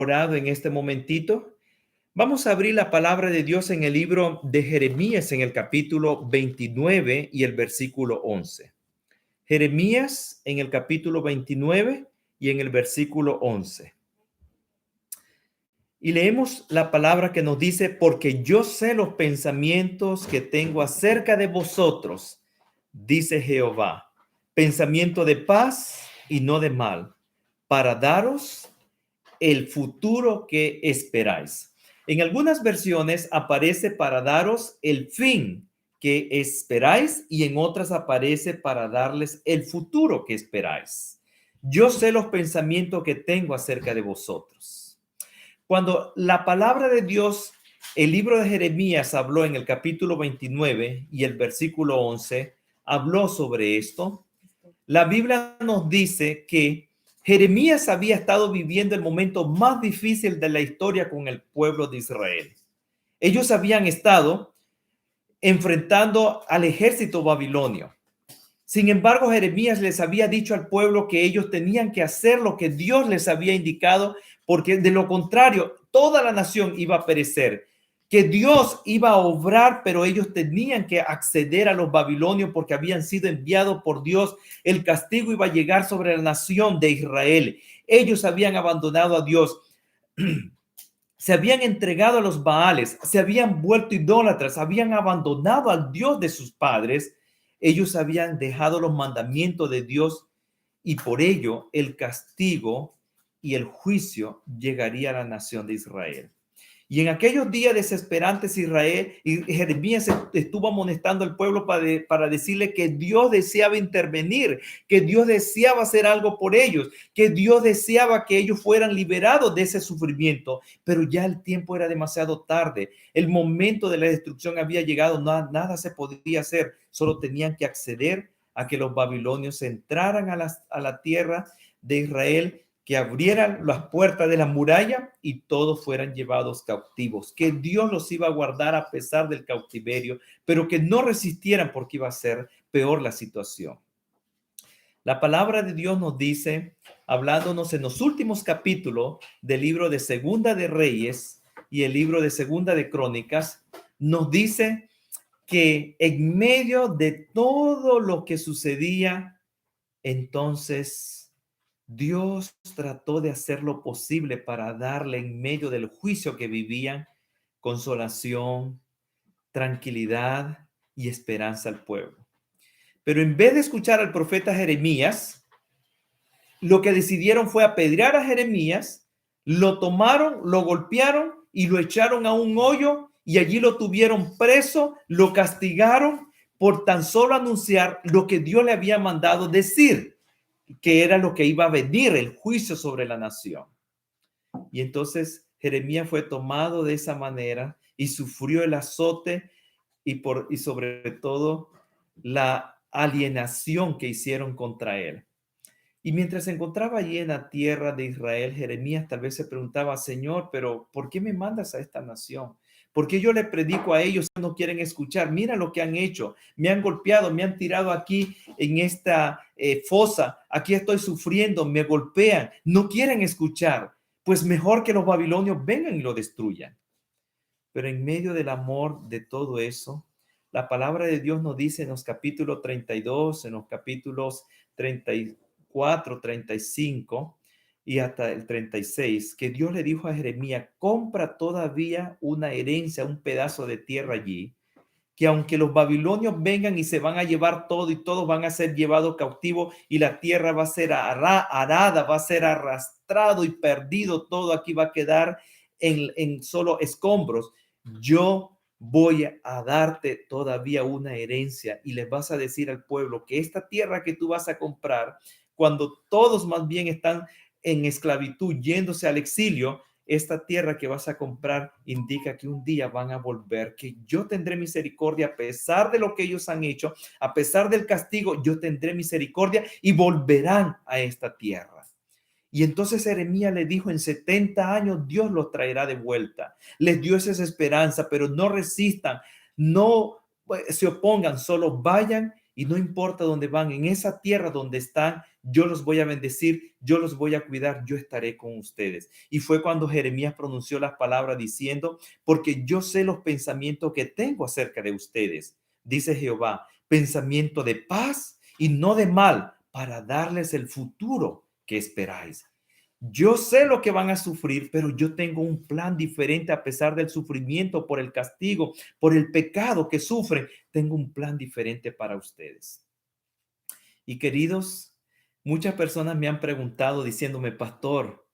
orado en este momentito, vamos a abrir la palabra de Dios en el libro de Jeremías en el capítulo 29 y el versículo 11. Jeremías en el capítulo 29 y en el versículo 11. Y leemos la palabra que nos dice, porque yo sé los pensamientos que tengo acerca de vosotros, dice Jehová, pensamiento de paz y no de mal, para daros el futuro que esperáis. En algunas versiones aparece para daros el fin que esperáis y en otras aparece para darles el futuro que esperáis. Yo sé los pensamientos que tengo acerca de vosotros. Cuando la palabra de Dios, el libro de Jeremías habló en el capítulo 29 y el versículo 11, habló sobre esto. La Biblia nos dice que Jeremías había estado viviendo el momento más difícil de la historia con el pueblo de Israel. Ellos habían estado enfrentando al ejército babilonio. Sin embargo, Jeremías les había dicho al pueblo que ellos tenían que hacer lo que Dios les había indicado, porque de lo contrario, toda la nación iba a perecer, que Dios iba a obrar, pero ellos tenían que acceder a los babilonios porque habían sido enviados por Dios. El castigo iba a llegar sobre la nación de Israel. Ellos habían abandonado a Dios. Se habían entregado a los Baales, se habían vuelto idólatras, habían abandonado al Dios de sus padres. Ellos habían dejado los mandamientos de Dios y por ello el castigo y el juicio llegaría a la nación de Israel. Y en aquellos días desesperantes Israel y Jeremías estuvo amonestando al pueblo para decirle que Dios deseaba intervenir, que Dios deseaba hacer algo por ellos, que Dios deseaba que ellos fueran liberados de ese sufrimiento, pero ya el tiempo era demasiado tarde. El momento de la destrucción había llegado, nada se podía hacer, solo tenían que acceder a que los babilonios entraran a la tierra de Israel, que abrieran las puertas de la muralla y todos fueran llevados cautivos, que Dios los iba a guardar a pesar del cautiverio, pero que no resistieran porque iba a ser peor la situación. La palabra de Dios nos dice, hablándonos en los últimos capítulos del libro de Segunda de Reyes y el libro de Segunda de Crónicas, nos dice que en medio de todo lo que sucedía, entonces Dios trató de hacer lo posible para darle en medio del juicio que vivían consolación, tranquilidad y esperanza al pueblo. Pero en vez de escuchar al profeta Jeremías, lo que decidieron fue apedrear a Jeremías, lo tomaron, lo golpearon y lo echaron a un hoyo y allí lo tuvieron preso, lo castigaron por tan solo anunciar lo que Dios le había mandado decir, que era lo que iba a venir, el juicio sobre la nación. Y entonces Jeremías fue tomado de esa manera y sufrió el azote y sobre todo la alienación que hicieron contra él. Y mientras se encontraba allí en la tierra de Israel, Jeremías tal vez se preguntaba, Señor, pero ¿por qué me mandas a esta nación? ¿Por qué yo le predico a ellos y no quieren escuchar? Mira lo que han hecho. Me han golpeado, me han tirado aquí en esta fosa. Aquí estoy sufriendo, me golpean. No quieren escuchar. Pues mejor que los babilonios vengan y lo destruyan. Pero en medio del amor de todo eso, la palabra de Dios nos dice en los capítulos 32, en los capítulos 34, 35 y hasta el 36, que Dios le dijo a Jeremías, compra todavía una herencia, un pedazo de tierra allí, que aunque los babilonios vengan y se van a llevar todo y todos van a ser llevados cautivos y la tierra va a ser arada, va a ser arrastrado y perdido, todo aquí va a quedar en solo escombros. Yo voy a darte todavía una herencia y les vas a decir al pueblo que esta tierra que tú vas a comprar, cuando todos más bien están en esclavitud, yéndose al exilio, esta tierra que vas a comprar indica que un día van a volver, que yo tendré misericordia a pesar de lo que ellos han hecho, a pesar del castigo, yo tendré misericordia y volverán a esta tierra. Y entonces Jeremías le dijo, en 70 años Dios los traerá de vuelta. Les dio esa esperanza, pero no resistan, no se opongan, solo vayan Y no importa dónde van, en esa tierra donde están, yo los voy a bendecir, yo los voy a cuidar, yo estaré con ustedes. Y fue cuando Jeremías pronunció las palabras diciendo, porque yo sé los pensamientos que tengo acerca de ustedes, dice Jehová, pensamiento de paz y no de mal, para darles el futuro que esperáis. Yo sé lo que van a sufrir, pero yo tengo un plan diferente a pesar del sufrimiento por el castigo, por el pecado que sufren. Tengo un plan diferente para ustedes. Y queridos, muchas personas me han preguntado diciéndome, pastor,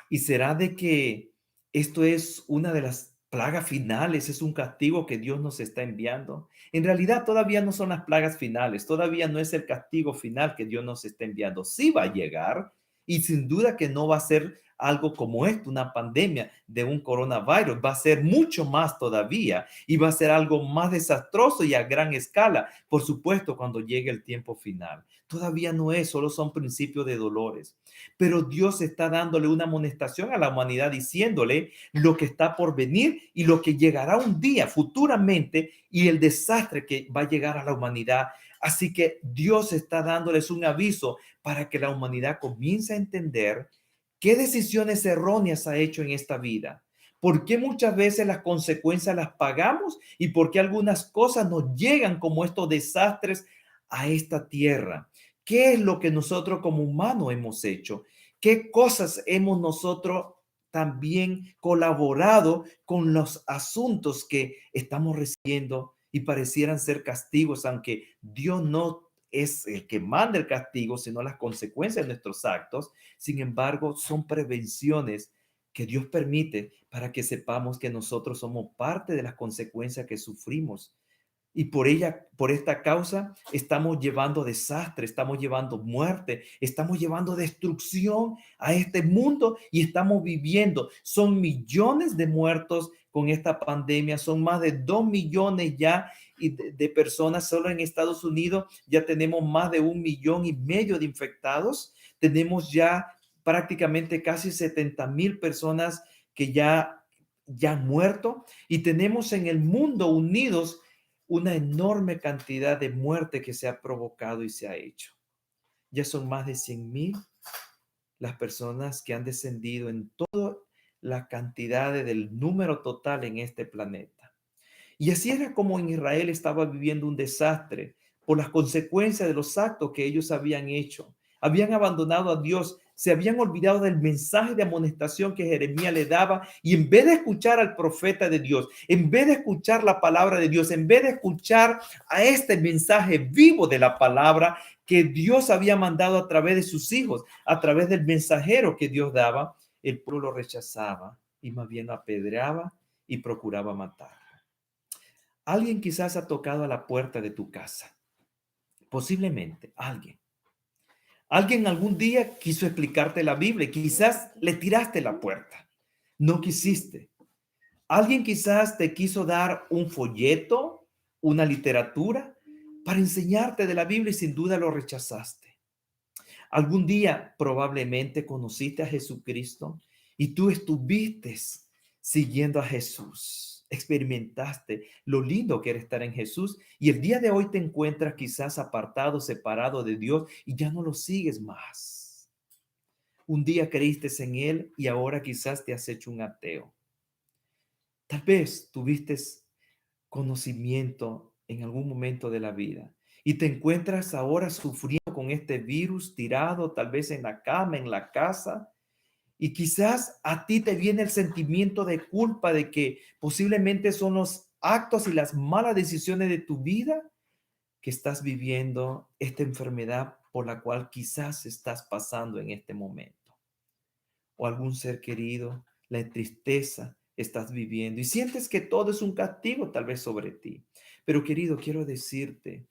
¿y será de que esto es una de las plagas finales? ¿Es un castigo que Dios nos está enviando? En realidad todavía no son las plagas finales, todavía no es el castigo final que Dios nos está enviando. Sí va a llegar y sin duda que no va a ser algo como esto, una pandemia de un coronavirus. Va a ser mucho más todavía y va a ser algo más desastroso y a gran escala, por supuesto, cuando llegue el tiempo final. Todavía no es, solo son principios de dolores. Pero Dios está dándole una amonestación a la humanidad diciéndole lo que está por venir y lo que llegará un día futuramente y el desastre que va a llegar a la humanidad. Así que Dios está dándoles un aviso para que la humanidad comience a entender qué decisiones erróneas ha hecho en esta vida. ¿Por qué muchas veces las consecuencias las pagamos y por qué algunas cosas nos llegan como estos desastres a esta tierra? ¿Qué es lo que nosotros como humanos hemos hecho? ¿Qué cosas hemos nosotros también colaborado con los asuntos que estamos recibiendo y parecieran ser castigos, aunque Dios no es el que manda el castigo, sino las consecuencias de nuestros actos? Sin embargo, son prevenciones que Dios permite para que sepamos que nosotros somos parte de las consecuencias que sufrimos y por ella, por esta causa, estamos llevando desastre, estamos llevando muerte, estamos llevando destrucción a este mundo y estamos viviendo. Son millones de muertos con esta pandemia, son más de 2 millones ya y de personas solo en Estados Unidos. Ya tenemos más de 1,5 millones de infectados. Tenemos ya prácticamente casi 70,000 personas que ya han muerto y tenemos en el mundo unidos una enorme cantidad de muerte que se ha provocado y se ha hecho. Ya son más de 100,000 las personas que han descendido en toda la cantidad del número total en este planeta. Y así era como en Israel estaba viviendo un desastre por las consecuencias de los actos que ellos habían hecho. Habían abandonado a Dios, se habían olvidado del mensaje de amonestación que Jeremías le daba y en vez de escuchar al profeta de Dios, en vez de escuchar la palabra de Dios, en vez de escuchar a este mensaje vivo de la palabra que Dios había mandado a través de sus hijos, a través del mensajero que Dios daba, el pueblo lo rechazaba y más bien lo apedreaba y procuraba matar. Alguien quizás ha tocado a la puerta de tu casa. Posiblemente alguien. Alguien algún día quiso explicarte la Biblia. Quizás le tiraste la puerta. No quisiste. Alguien quizás te quiso dar un folleto, una literatura para enseñarte de la Biblia y sin duda lo rechazaste. Algún día probablemente conociste a Jesucristo y tú estuviste siguiendo a Jesús. Experimentaste lo lindo que era estar en Jesús y el día de hoy te encuentras quizás apartado, separado de Dios y ya no lo sigues más. Un día creíste en Él y ahora quizás te has hecho un ateo. Tal vez tuviste conocimiento en algún momento de la vida y te encuentras ahora sufriendo con este virus tirado tal vez en la cama, en la casa, y quizás a ti te viene el sentimiento de culpa de que posiblemente son los actos y las malas decisiones de tu vida que estás viviendo esta enfermedad por la cual quizás estás pasando en este momento. O algún ser querido, la tristeza estás viviendo y sientes que todo es un castigo tal vez sobre ti. Pero querido, quiero decirte,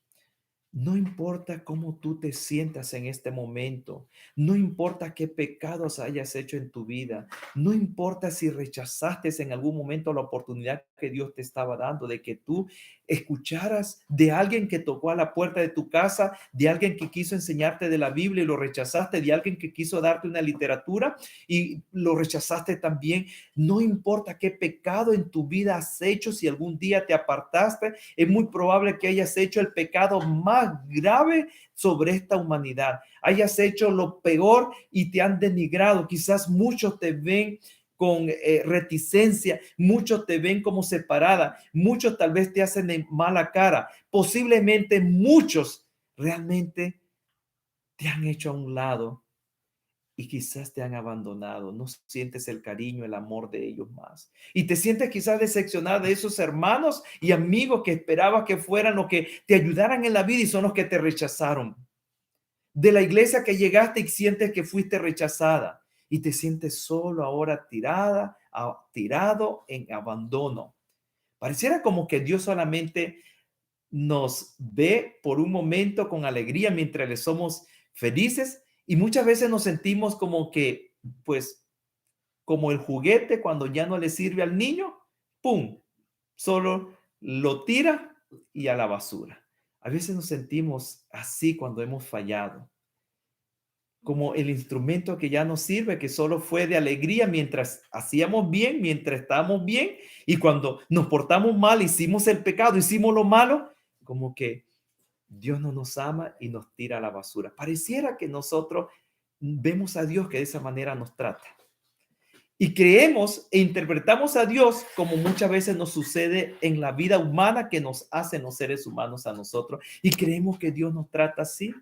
no importa cómo tú te sientas en este momento, no importa qué pecados hayas hecho en tu vida, no importa si rechazaste en algún momento la oportunidad que Dios te estaba dando, de que tú escucharas de alguien que tocó a la puerta de tu casa, de alguien que quiso enseñarte de la Biblia y lo rechazaste, de alguien que quiso darte una literatura y lo rechazaste también. No importa qué pecado en tu vida has hecho, si algún día te apartaste, es muy probable que hayas hecho el pecado más grave sobre esta humanidad, hayas hecho lo peor y te han denigrado. Quizás muchos te ven con reticencia, muchos te ven como separada, muchos tal vez te hacen de mala cara, posiblemente muchos realmente te han hecho a un lado y quizás te han abandonado, no sientes el cariño, el amor de ellos más. Y te sientes quizás decepcionado de esos hermanos y amigos que esperabas que fueran los que te ayudaran en la vida y son los que te rechazaron. De la iglesia que llegaste y sientes que fuiste rechazada y te sientes solo ahora tirado en abandono. Pareciera como que Dios solamente nos ve por un momento con alegría mientras le somos felices y muchas veces nos sentimos como que, pues, como el juguete cuando ya no le sirve al niño, ¡pum! Solo lo tira y a la basura. A veces nos sentimos así cuando hemos fallado, como el instrumento que ya no sirve, que solo fue de alegría mientras hacíamos bien, mientras estábamos bien, y cuando nos portamos mal, hicimos el pecado, hicimos lo malo, como que Dios no nos ama y nos tira a la basura. Pareciera que nosotros vemos a Dios que de esa manera nos trata. Y creemos e interpretamos a Dios como muchas veces nos sucede en la vida humana que nos hacen los seres humanos a nosotros. Y creemos que Dios nos trata así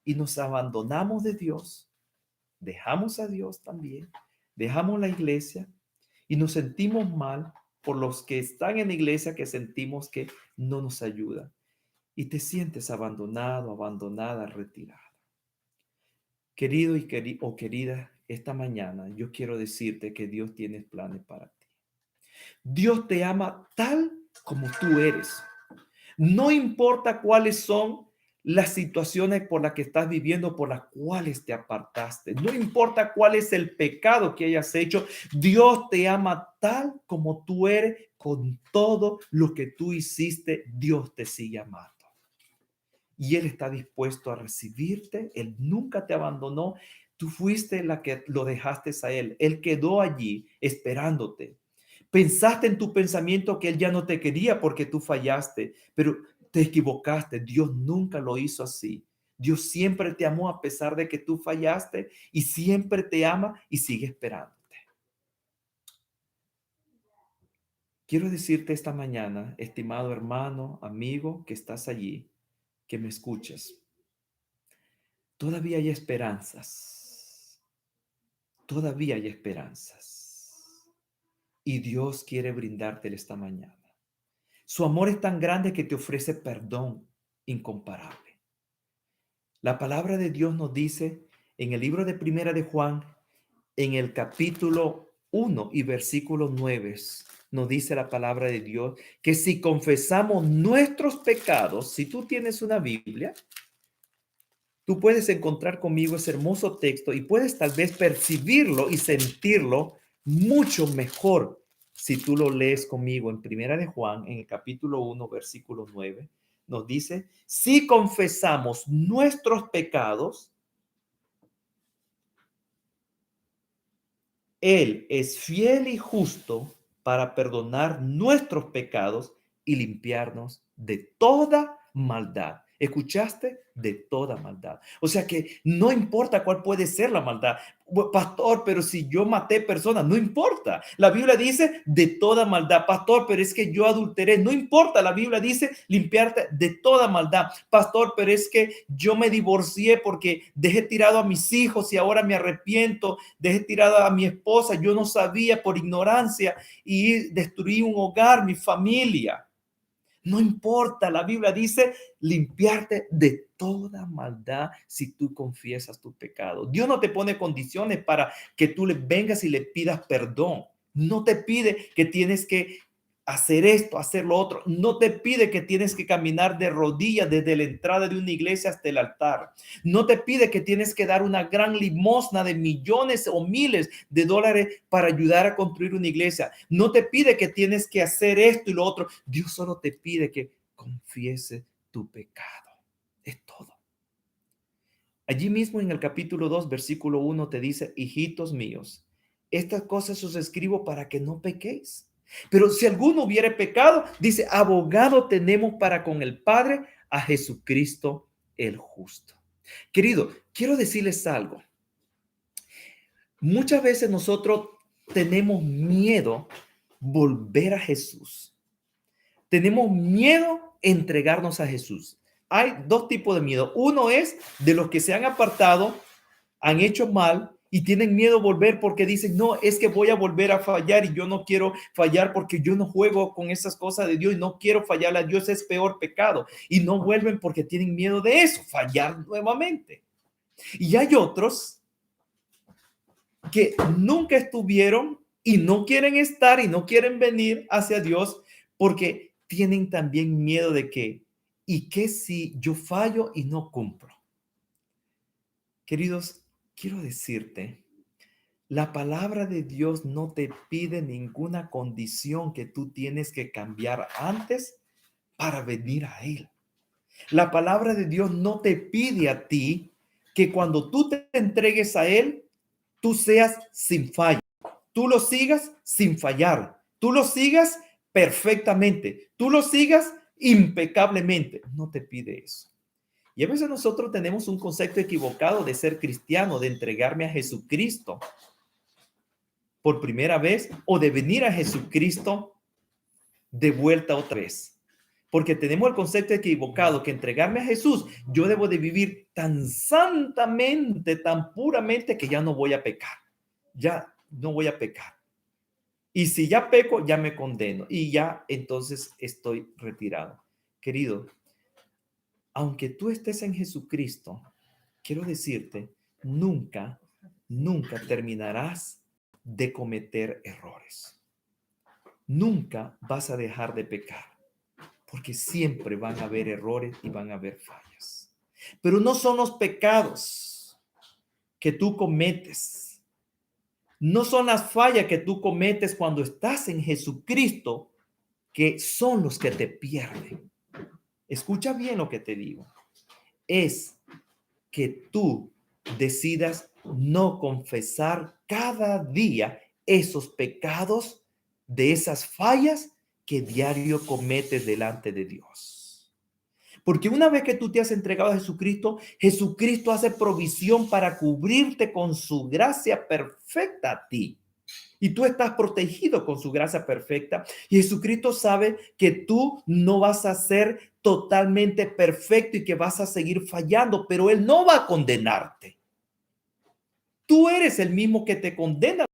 y nos abandonamos de Dios. Dejamos a Dios también. Dejamos la iglesia y nos sentimos mal por los que están en la iglesia que sentimos que no nos ayudan. Y te sientes abandonado, abandonada, retirada. Querido o querida, esta mañana yo quiero decirte que Dios tiene planes para ti. Dios te ama tal como tú eres. No importa cuáles son las situaciones por las que estás viviendo, por las cuales te apartaste. No importa cuál es el pecado que hayas hecho. Dios te ama tal como tú eres, con todo lo que tú hiciste. Dios te sigue amando. Y Él está dispuesto a recibirte. Él nunca te abandonó. Tú fuiste la que lo dejaste a Él. Él quedó allí esperándote. Pensaste en tu pensamiento que Él ya no te quería porque tú fallaste, pero te equivocaste. Dios nunca lo hizo así. Dios siempre te amó a pesar de que tú fallaste y siempre te ama y sigue esperándote. Quiero decirte esta mañana, estimado hermano, amigo, que estás allí, que me escuchas. Todavía hay esperanzas. Todavía hay esperanzas. Y Dios quiere brindártela esta mañana. Su amor es tan grande que te ofrece perdón incomparable. La palabra de Dios nos dice en el libro de Primera de Juan, en el capítulo 1 y versículo 9, nos dice la palabra de Dios que si confesamos nuestros pecados, si tú tienes una Biblia, tú puedes encontrar conmigo ese hermoso texto y puedes tal vez percibirlo y sentirlo mucho mejor si tú lo lees conmigo en Primera de Juan, en el capítulo 1, versículo 9. Nos dice, si confesamos nuestros pecados, Él es fiel y justo para perdonar nuestros pecados y limpiarnos de toda maldad. ¿Escuchaste? De toda maldad. O sea que no importa cuál puede ser la maldad. Pastor, pero si yo maté personas, no importa. La Biblia dice de toda maldad. Pastor, pero es que yo adulteré, no importa. La Biblia dice limpiarte de toda maldad. Pastor, pero es que yo me divorcié porque dejé tirado a mis hijos y ahora me arrepiento. Dejé tirado a mi esposa, yo no sabía por ignorancia y destruí un hogar, mi familia. No importa, la Biblia dice limpiarte de toda maldad si tú confiesas tu pecado. Dios no te pone condiciones para que tú le vengas y le pidas perdón. No te pide que tienes que hacer esto, hacer lo otro. No te pide que tienes que caminar de rodillas desde la entrada de una iglesia hasta el altar. No te pide que tienes que dar una gran limosna de millones o miles de dólares para ayudar a construir una iglesia. No te pide que tienes que hacer esto y lo otro. Dios solo te pide que confiese tu pecado. Es todo. Allí mismo en el capítulo 2, versículo 1 te dice, hijitos míos, estas cosas os escribo para que no pequéis. Pero si alguno hubiere pecado, dice, abogado tenemos para con el Padre a Jesucristo el justo. Querido, quiero decirles algo. Muchas veces nosotros tenemos miedo volver a Jesús. Tenemos miedo entregarnos a Jesús. Hay dos tipos de miedo. Uno es de los que se han apartado, han hecho mal y tienen miedo volver porque dicen, no, es que voy a volver a fallar y yo no quiero fallar porque yo no juego con esas cosas de Dios y no quiero fallar a Dios, es peor pecado. Y no vuelven porque tienen miedo de eso, fallar nuevamente. Y hay otros que nunca estuvieron y no quieren estar y no quieren venir hacia Dios porque tienen también miedo de que, ¿y qué si yo fallo y no cumplo? Queridos, quiero decirte, la palabra de Dios no te pide ninguna condición que tú tienes que cambiar antes para venir a Él. La palabra de Dios no te pide a ti que cuando tú te entregues a Él, tú seas sin fallo, tú lo sigas sin fallar, tú lo sigas perfectamente, tú lo sigas impecablemente. No te pide eso. Y a veces nosotros tenemos un concepto equivocado de ser cristiano, de entregarme a Jesucristo por primera vez o de venir a Jesucristo de vuelta otra vez. Porque tenemos el concepto equivocado que entregarme a Jesús, yo debo de vivir tan santamente, tan puramente que ya no voy a pecar. Ya no voy a pecar. Y si ya peco, ya me condeno y ya entonces estoy retirado. Querido, aunque tú estés en Jesucristo, quiero decirte, nunca terminarás de cometer errores. Nunca vas a dejar de pecar, porque siempre van a haber errores y van a haber fallas. Pero no son los pecados que tú cometes, no son las fallas que tú cometes cuando estás en Jesucristo que son los que te pierden. Escucha bien lo que te digo. Es que tú decidas no confesar cada día esos pecados de esas fallas que diario cometes delante de Dios. Porque una vez que tú te has entregado a Jesucristo, Jesucristo hace provisión para cubrirte con su gracia perfecta a ti. Y tú estás protegido con su gracia perfecta. Y Jesucristo sabe que tú no vas a ser totalmente perfecto y que vas a seguir fallando, pero Él no va a condenarte. Tú eres el mismo que te condena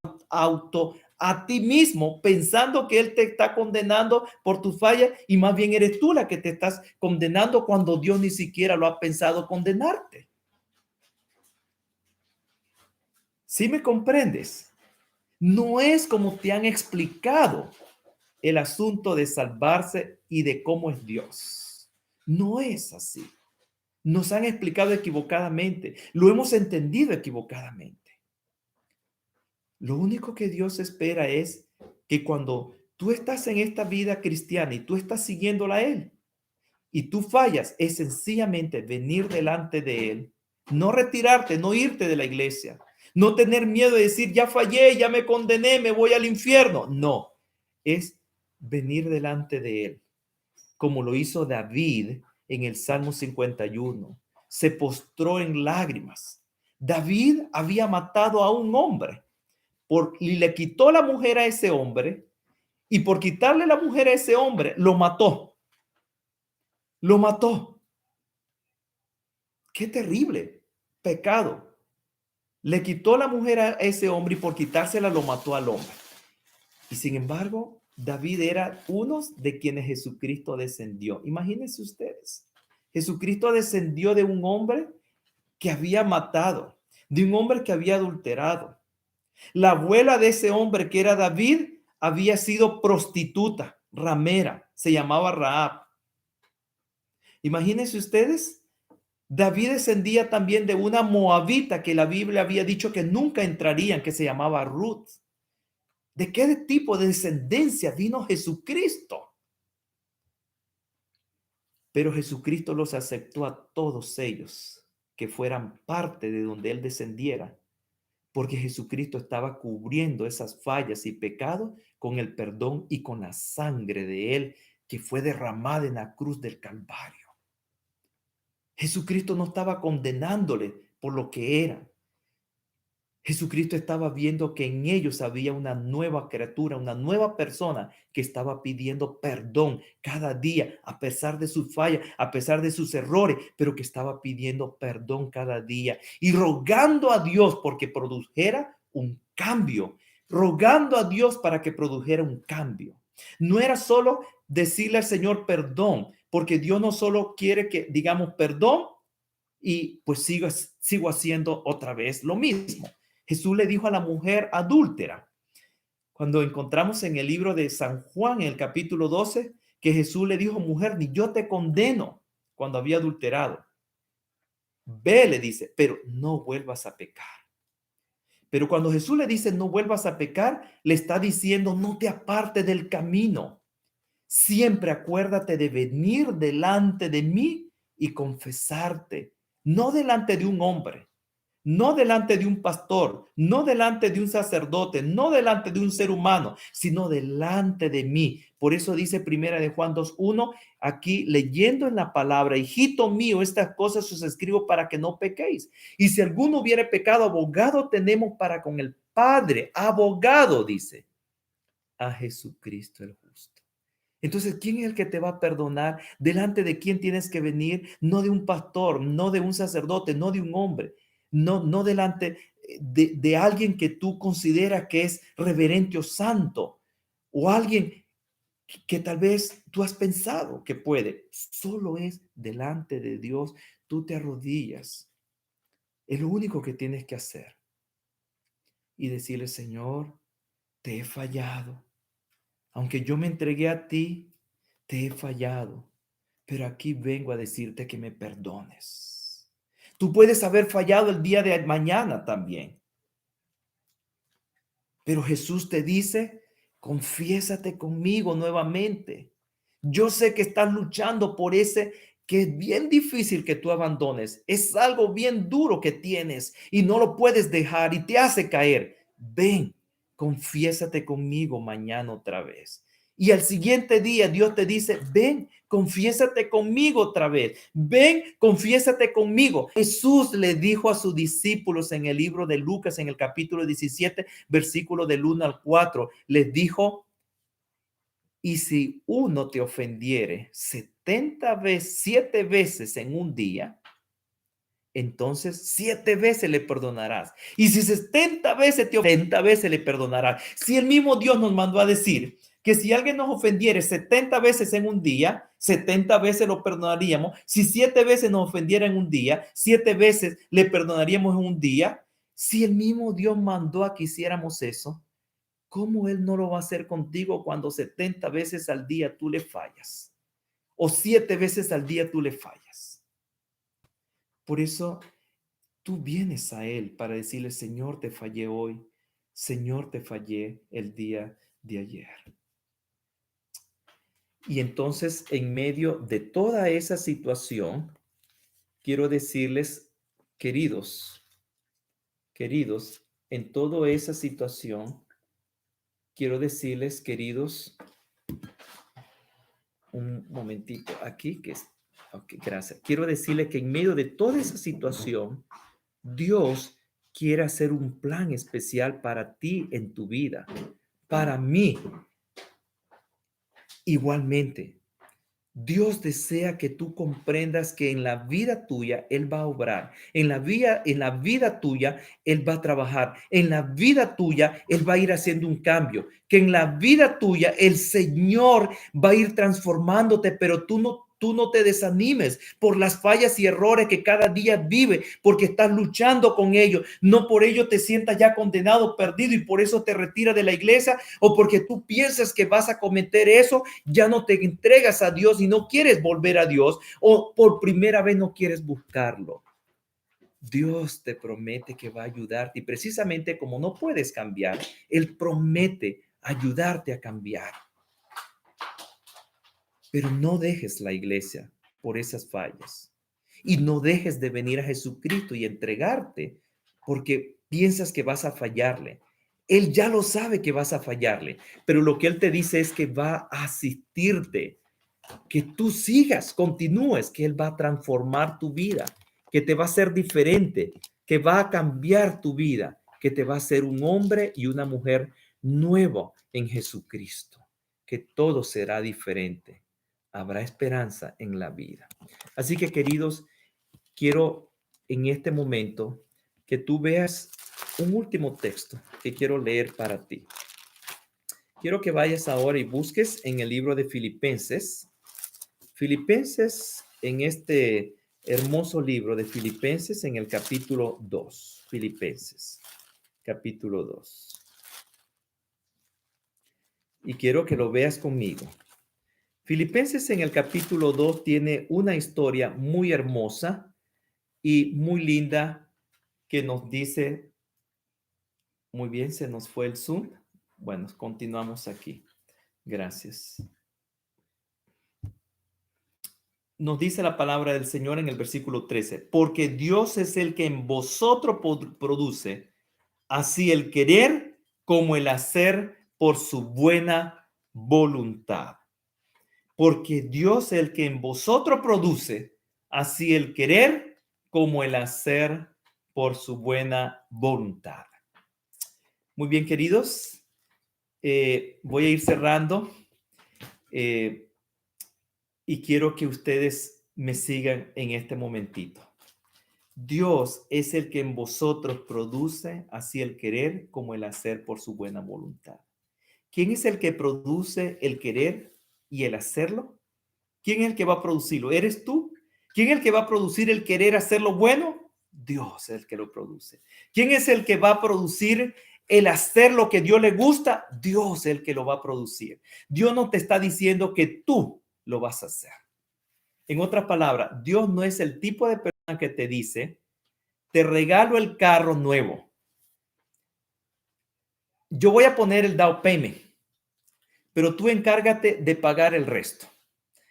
a ti mismo, pensando que Él te está condenando por tu falla y más bien eres tú la que te estás condenando cuando Dios ni siquiera lo ha pensado condenarte. ¿Sí me comprendes? No es como te han explicado el asunto de salvarse y de cómo es Dios. No es así. Nos han explicado equivocadamente. Lo hemos entendido equivocadamente. Lo único que Dios espera es que cuando tú estás en esta vida cristiana y tú estás siguiéndola a Él y tú fallas, es sencillamente venir delante de Él, no retirarte, no irte de la iglesia, no tener miedo de decir, ya fallé, ya me condené, me voy al infierno. No, es venir delante de Él, como lo hizo David en el Salmo 51. Se postró en lágrimas. David había matado a un hombre y le quitó la mujer a ese hombre, y por quitarle la mujer a ese hombre, lo mató. Lo mató. Qué terrible pecado. Le quitó la mujer a ese hombre y por quitársela lo mató al hombre. Y sin embargo, David era uno de quienes Jesucristo descendió. Imagínense ustedes. Jesucristo descendió de un hombre que había matado, de un hombre que había adulterado. La abuela de ese hombre que era David había sido prostituta. ramera, se llamaba Rahab. Imagínense ustedes, David descendía también de una moabita que la Biblia había dicho que nunca entrarían, que se llamaba Ruth. ¿De qué tipo de descendencia vino Jesucristo? Pero Jesucristo los aceptó a todos ellos que fueran parte de donde Él descendiera, porque Jesucristo estaba cubriendo esas fallas y pecados con el perdón y con la sangre de Él que fue derramada en la cruz del Calvario. Jesucristo no estaba condenándole por lo que eran. Jesucristo estaba viendo que en ellos había una nueva criatura, una nueva persona que estaba pidiendo perdón cada día, a pesar de sus fallas, a pesar de sus errores, pero que estaba pidiendo perdón cada día y rogando a Dios porque produjera un cambio, rogando a Dios para que produjera un cambio. No era solo decirle al Señor perdón, porque Dios no solo quiere que digamos perdón y pues sigo haciendo otra vez lo mismo. Jesús le dijo a la mujer adúltera, cuando encontramos en el libro de San Juan, en el capítulo 12, que Jesús le dijo, mujer, ni yo te condeno, cuando había adulterado. Ve, le dice, pero no vuelvas a pecar. Pero cuando Jesús le dice, no vuelvas a pecar, le está diciendo, no te apartes del camino. Siempre acuérdate de venir delante de mí y confesarte, no delante de un hombre, no delante de un pastor, no delante de un sacerdote, no delante de un ser humano, sino delante de mí. Por eso dice primera de Juan 2:1, aquí leyendo en la palabra, hijito mío, estas cosas os escribo para que no pequéis. Y si alguno hubiere pecado, abogado tenemos para con el Padre, abogado, dice, a Jesucristo el justo. Entonces, ¿quién es el que te va a perdonar? ¿Delante de quién tienes que venir? No de un pastor, no de un sacerdote, no de un hombre, no delante de alguien que tú consideras que es reverente o santo, o alguien que tal vez tú has pensado que puede. Solo es delante de Dios. Tú te arrodillas. Es lo único que tienes que hacer. Y decirle, Señor, te he fallado. Aunque yo me entregué a ti, te he fallado, pero aquí vengo a decirte que me perdones. Tú puedes haber fallado el día de mañana también, pero Jesús te dice, confiésate conmigo nuevamente. Yo sé que estás luchando por ese que es bien difícil que tú abandones. Es algo bien duro que tienes y no lo puedes dejar y te hace caer. Ven, confiésate conmigo mañana otra vez. Y al siguiente día Dios te dice, ven, confiésate conmigo otra vez. Ven, confiésate conmigo. Jesús le dijo a sus discípulos en el libro de Lucas, en el capítulo 17, versículo del 1 al 4, les dijo, y si uno te ofendiere 7 veces en un día, entonces 7 veces le perdonarás. Y si 70 veces te ofende, 70 veces le perdonarás. Si el mismo Dios nos mandó a decir que si alguien nos ofendiere 70 veces en un día, 70 veces lo perdonaríamos. Si 7 veces nos ofendiera en un día, 7 veces le perdonaríamos en un día. Si el mismo Dios mandó a que hiciéramos eso, ¿cómo Él no lo va a hacer contigo cuando 70 veces al día tú le fallas? O 7 veces al día tú le fallas. Por eso tú vienes a Él para decirle, Señor, te fallé hoy. Señor, te fallé el día de ayer. Y entonces, en medio de toda esa situación, quiero decirles, queridos, en toda esa situación, quiero decirles, queridos, un momentito aquí, ok, gracias. Quiero decirles que en medio de toda esa situación, Dios quiere hacer un plan especial para ti en tu vida, para mí. Igualmente, Dios desea que tú comprendas que en la vida tuya Él va a obrar, en la vida tuya Él va a trabajar, en la vida tuya Él va a ir haciendo un cambio, que en la vida tuya el Señor va a ir transformándote, pero tú no tú no te desanimes por las fallas y errores que cada día vive, porque estás luchando con ellos. No por ello te sientas ya condenado, perdido y por eso te retiras de la iglesia, o porque tú piensas que vas a cometer eso, ya no te entregas a Dios y no quieres volver a Dios, o por primera vez no quieres buscarlo. Dios te promete que va a ayudarte y precisamente como no puedes cambiar, Él promete ayudarte a cambiar. Pero no dejes la iglesia por esas fallas y no dejes de venir a Jesucristo y entregarte porque piensas que vas a fallarle. Él ya lo sabe que vas a fallarle, pero lo que Él te dice es que va a asistirte, que tú sigas, continúes, que Él va a transformar tu vida, que te va a hacer diferente, que va a cambiar tu vida, que te va a hacer un hombre y una mujer nuevo en Jesucristo, que todo será diferente. Habrá esperanza en la vida. Así que, queridos, quiero en este momento que tú veas un último texto que quiero leer para ti. Quiero que vayas ahora y busques en el libro de Filipenses. Filipenses, en este hermoso libro de Filipenses, en el capítulo 2. Filipenses, capítulo 2. Y quiero que lo veas conmigo. Filipenses en el capítulo 2 tiene una historia muy hermosa y muy linda que nos dice, muy bien, se nos fue el Zoom. Bueno, continuamos aquí. Gracias. Nos dice la palabra del Señor en el versículo 13, porque Dios es el que en vosotros produce así el querer como el hacer por su buena voluntad. Porque Dios es el que en vosotros produce así el querer como el hacer por su buena voluntad. Muy bien, queridos. Voy a ir cerrando y quiero que ustedes me sigan en este momentito. Dios es el que en vosotros produce así el querer como el hacer por su buena voluntad. ¿Quién es el que produce el querer y el hacerlo? ¿Quién es el que va a producirlo? ¿Eres tú? ¿Quién es el que va a producir el querer hacer lo bueno? Dios es el que lo produce. ¿Quién es el que va a producir el hacer lo que Dios le gusta? Dios es el que lo va a producir. Dios no te está diciendo que tú lo vas a hacer. En otras palabras, Dios no es el tipo de persona que te dice, te regalo el carro nuevo. Yo voy a poner el down payment, pero tú encárgate de pagar el resto.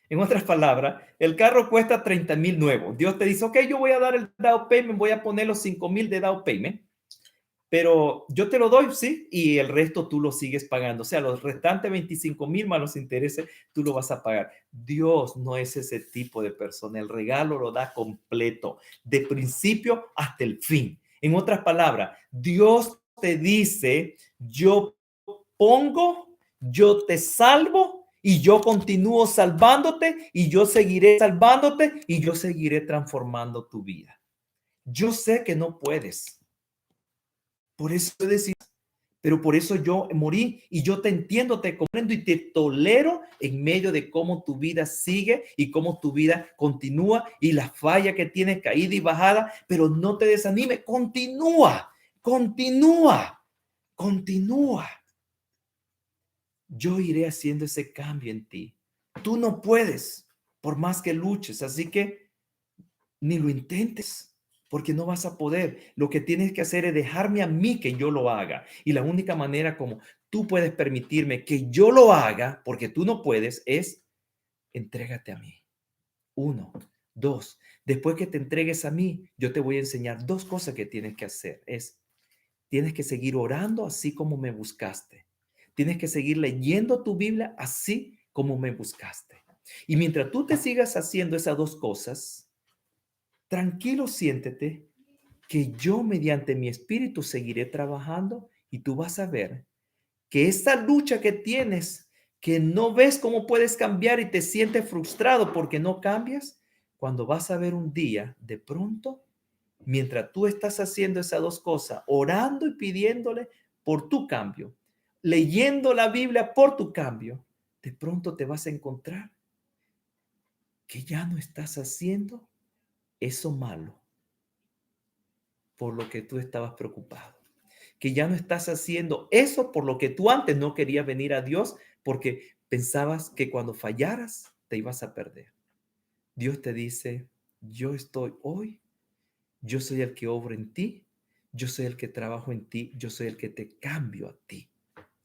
En otras palabras, el carro cuesta 30,000 nuevo. Dios te dice, ok, yo voy a dar el down payment, voy a poner los 5,000 de down payment, pero yo te lo doy, sí, y el resto tú lo sigues pagando. O sea, los restantes 25,000 más los intereses, tú lo vas a pagar. Dios no es ese tipo de persona. El regalo lo da completo, de principio hasta el fin. En otras palabras, Dios te dice, yo pongo, yo te salvo y yo continúo salvándote y yo seguiré salvándote y yo seguiré transformando tu vida. Yo sé que no puedes. Por eso decir, pero por eso yo morí y yo te entiendo, te comprendo y te tolero en medio de cómo tu vida sigue y cómo tu vida continúa y la falla que tienes caída y bajada, pero no te desanime, continúa, continúa, continúa. Yo iré haciendo ese cambio en ti. Tú no puedes, por más que luches, así que ni lo intentes, porque no vas a poder. Lo que tienes que hacer es dejarme a mí que yo lo haga. Y la única manera como tú puedes permitirme que yo lo haga, porque tú no puedes, es entrégate a mí. 1, 2. Después que te entregues a mí, yo te voy a enseñar 2 cosas que tienes que hacer. Tienes que seguir orando así como me buscaste. Tienes que seguir leyendo tu Biblia así como me buscaste. Y mientras tú te sigas haciendo esas 2 cosas, tranquilo, siéntete que yo mediante mi espíritu seguiré trabajando y tú vas a ver que esa lucha que tienes, que no ves cómo puedes cambiar y te sientes frustrado porque no cambias, cuando vas a ver un día, de pronto, mientras tú estás haciendo esas 2 cosas, orando y pidiéndole por tu cambio, leyendo la Biblia por tu cambio, de pronto te vas a encontrar que ya no estás haciendo eso malo por lo que tú estabas preocupado, que ya no estás haciendo eso por lo que tú antes no querías venir a Dios porque pensabas que cuando fallaras te ibas a perder. Dios te dice, yo estoy hoy, yo soy el que obro en ti, yo soy el que trabajo en ti, yo soy el que te cambio a ti,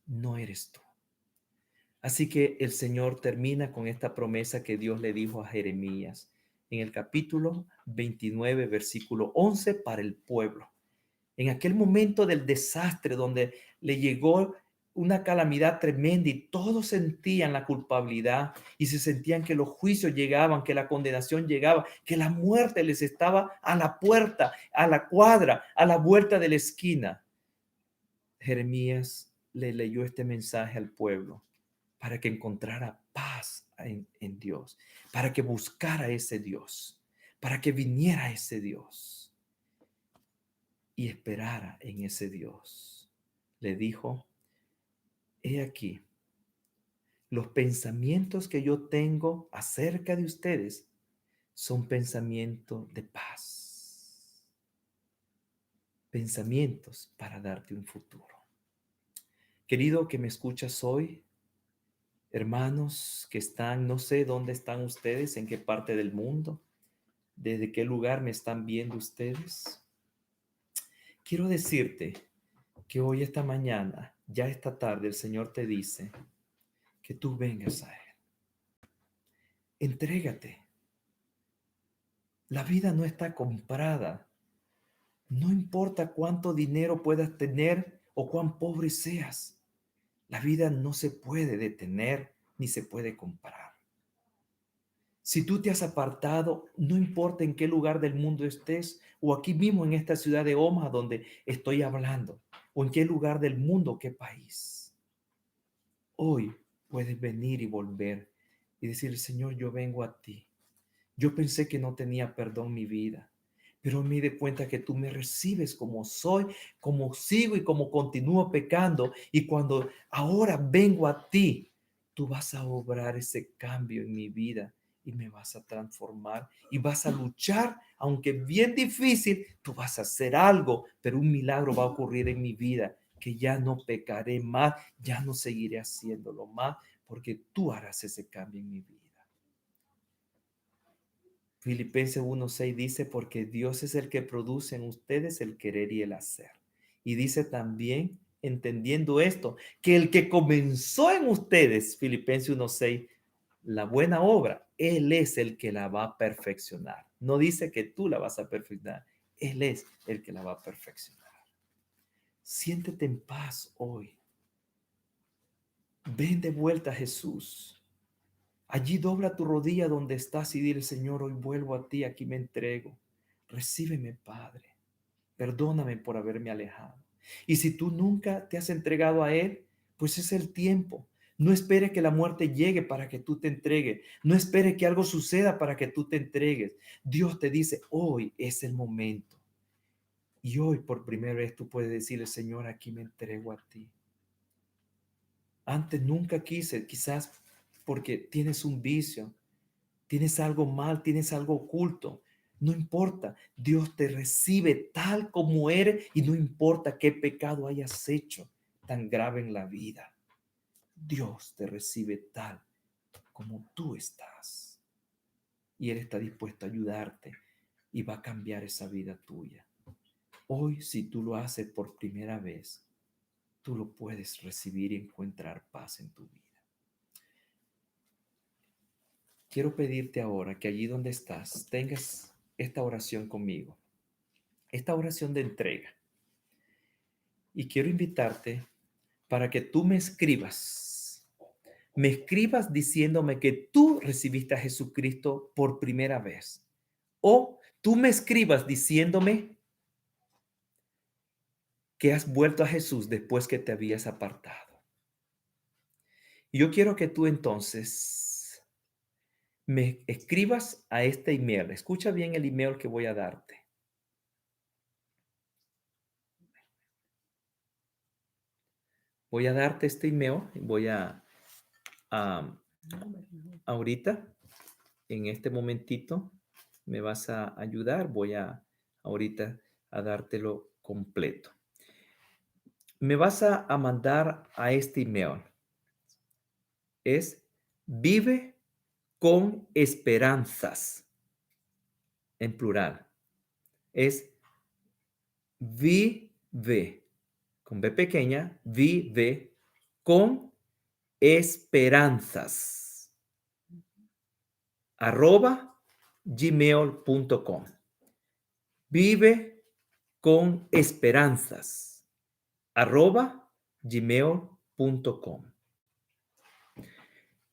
no eres tú. Así que el Señor termina con esta promesa que Dios le dijo a Jeremías en el capítulo 29, versículo 11 para el pueblo. En aquel momento del desastre donde le llegó una calamidad tremenda y todos sentían la culpabilidad y se sentían que los juicios llegaban, que la condenación llegaba, que la muerte les estaba a la puerta, a la cuadra, a la vuelta de la esquina. Jeremías le leyó este mensaje al pueblo para que encontrara paz en Dios, para que buscara ese Dios, para que viniera ese Dios y esperara en ese Dios. Le dijo, he aquí, los pensamientos que yo tengo acerca de ustedes son pensamientos de paz, pensamientos para darte un futuro. Querido que me escuchas hoy, hermanos que están, no sé dónde están ustedes, en qué parte del mundo, desde qué lugar me están viendo ustedes. Quiero decirte que hoy, esta mañana, ya esta tarde, el Señor te dice que tú vengas a Él. Entrégate. La vida no está comprada. No importa cuánto dinero puedas tener o cuán pobre seas. La vida no se puede detener ni se puede comprar. Si tú te has apartado, no importa en qué lugar del mundo estés, o aquí mismo en esta ciudad de Omaha donde estoy hablando, o en qué lugar del mundo, qué país. Hoy puedes venir y volver y decir, Señor, yo vengo a ti. Yo pensé que no tenía perdón mi vida, pero me di cuenta que tú me recibes como soy, como sigo y como continúo pecando. Y cuando ahora vengo a ti, tú vas a obrar ese cambio en mi vida y me vas a transformar y vas a luchar, aunque bien difícil, tú vas a hacer algo, pero un milagro va a ocurrir en mi vida, que ya no pecaré más, ya no seguiré haciéndolo más, porque tú harás ese cambio en mi vida. Filipenses 1:6 dice, porque Dios es el que produce en ustedes el querer y el hacer. Y dice también, entendiendo esto, que el que comenzó en ustedes, Filipenses 1:6, la buena obra, Él es el que la va a perfeccionar. No dice que tú la vas a perfeccionar, Él es el que la va a perfeccionar. Siéntete en paz hoy. Ven de vuelta a Jesús. Allí dobla tu rodilla donde estás y dile, Señor, hoy vuelvo a ti, aquí me entrego. Recíbeme, Padre. Perdóname por haberme alejado. Y si tú nunca te has entregado a Él, pues es el tiempo. No espere que la muerte llegue para que tú te entregues. No espere que algo suceda para que tú te entregues. Dios te dice, hoy es el momento. Y hoy por primera vez tú puedes decirle, Señor, aquí me entrego a ti. Antes nunca quise, quizás porque tienes un vicio, tienes algo mal, tienes algo oculto. No importa, Dios te recibe tal como eres y no importa qué pecado hayas hecho tan grave en la vida. Dios te recibe tal como tú estás. Y Él está dispuesto a ayudarte y va a cambiar esa vida tuya. Hoy, si tú lo haces por primera vez, tú lo puedes recibir y encontrar paz en tu vida. Quiero pedirte ahora que allí donde estás tengas esta oración conmigo, esta oración de entrega. Y quiero invitarte para que tú me escribas diciéndome que tú recibiste a Jesucristo por primera vez. O tú me escribas diciéndome que has vuelto a Jesús después que te habías apartado. Y yo quiero que tú entonces me escribas a este email. Escucha bien el email que voy a darte. Voy a darte este email. Voy a ahorita. en este momentito me vas a ayudar. Voy a ahorita a dártelo completo. Me vas a mandar a este email. Es vive con esperanzas, en plural. Es vive, con B pequeña, vive con esperanzas, @gmail.com. Vive con esperanzas, @gmail.com.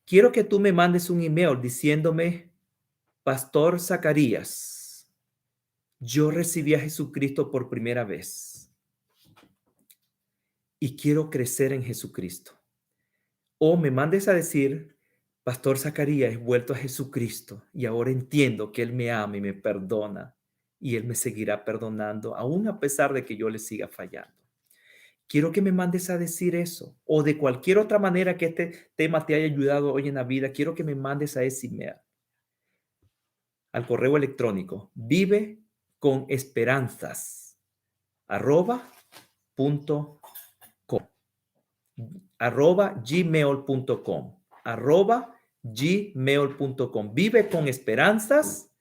Quiero que tú me mandes un email diciéndome, Pastor Zacarías, yo recibí a Jesucristo por primera vez y quiero crecer en Jesucristo. O me mandes a decir, Pastor Zacarías, he vuelto a Jesucristo y ahora entiendo que Él me ama y me perdona y Él me seguirá perdonando, aún a pesar de que yo le siga fallando. Quiero que me mandes a decir eso, o de cualquier otra manera que este tema te haya ayudado hoy en la vida, quiero que me mandes a ese email, al correo electrónico, vive con esperanzas, @gmail.com, @gmail.com, vive con esperanzas,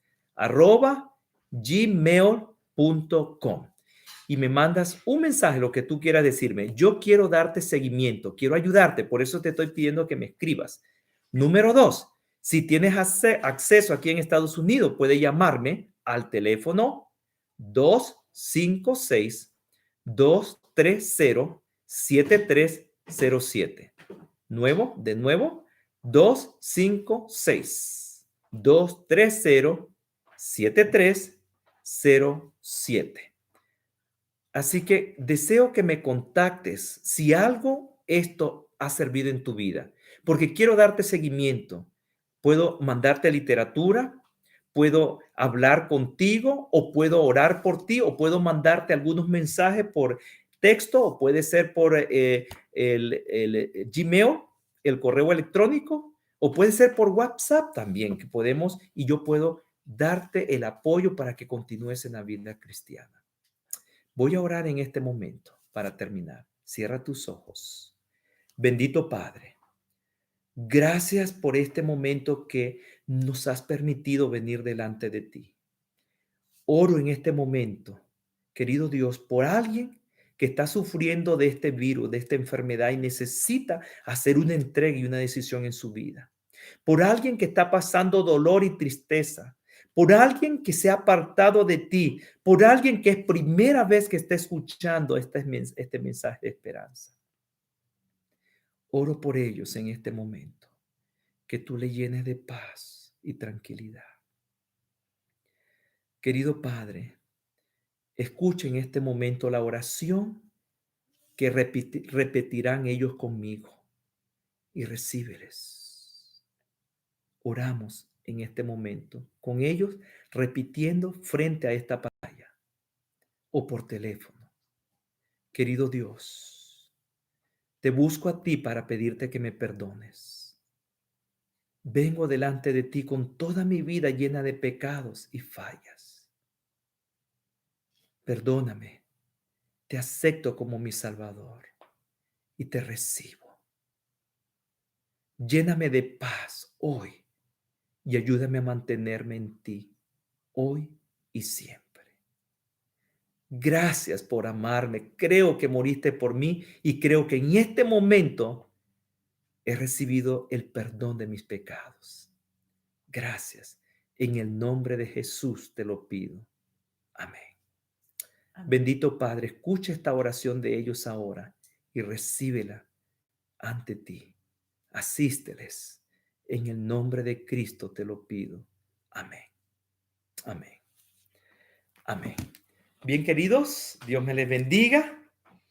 @gmail.com. Y me mandas un mensaje, lo que tú quieras decirme. Yo quiero darte seguimiento, quiero ayudarte, por eso te estoy pidiendo que me escribas. Número 2, si tienes acceso aquí en Estados Unidos, puedes llamarme al teléfono 256-230-7307. De nuevo, 256-230-7307. Así que deseo que me contactes si algo esto ha servido en tu vida, porque quiero darte seguimiento. Puedo mandarte literatura, puedo hablar contigo o puedo orar por ti o puedo mandarte algunos mensajes por texto o puede ser por el Gmail, el correo electrónico, o puede ser por WhatsApp también, que podemos y yo puedo darte el apoyo para que continúes en la vida cristiana. Voy a orar en este momento para terminar. Cierra tus ojos. Bendito Padre, gracias por este momento que nos has permitido venir delante de ti. Oro en este momento, querido Dios, por alguien que está sufriendo de este virus, de esta enfermedad y necesita hacer una entrega y una decisión en su vida. Por alguien que está pasando dolor y tristeza, por alguien que se ha apartado de ti, por alguien que es primera vez que está escuchando este mensaje de esperanza. Oro por ellos en este momento, que tú le llenes de paz y tranquilidad. Querido Padre, escucha en este momento la oración que repetirán ellos conmigo y recíbeles. Oramos en este momento con ellos repitiendo frente a esta pantalla o por teléfono. Querido Dios, te busco a ti para pedirte que me perdones. Vengo delante de ti con toda mi vida llena de pecados y fallas. Perdóname, te acepto como mi Salvador y te recibo. Lléname de paz hoy y ayúdame a mantenerme en ti hoy y siempre. Gracias por amarme. Creo que moriste por mí y creo que en este momento he recibido el perdón de mis pecados. Gracias. En el nombre de Jesús te lo pido. Amén. Amén. Bendito Padre, escucha esta oración de ellos ahora y recíbela ante ti. Asísteles. En el nombre de Cristo te lo pido. Amén. Amén. Amén. Bien, queridos, Dios me les bendiga.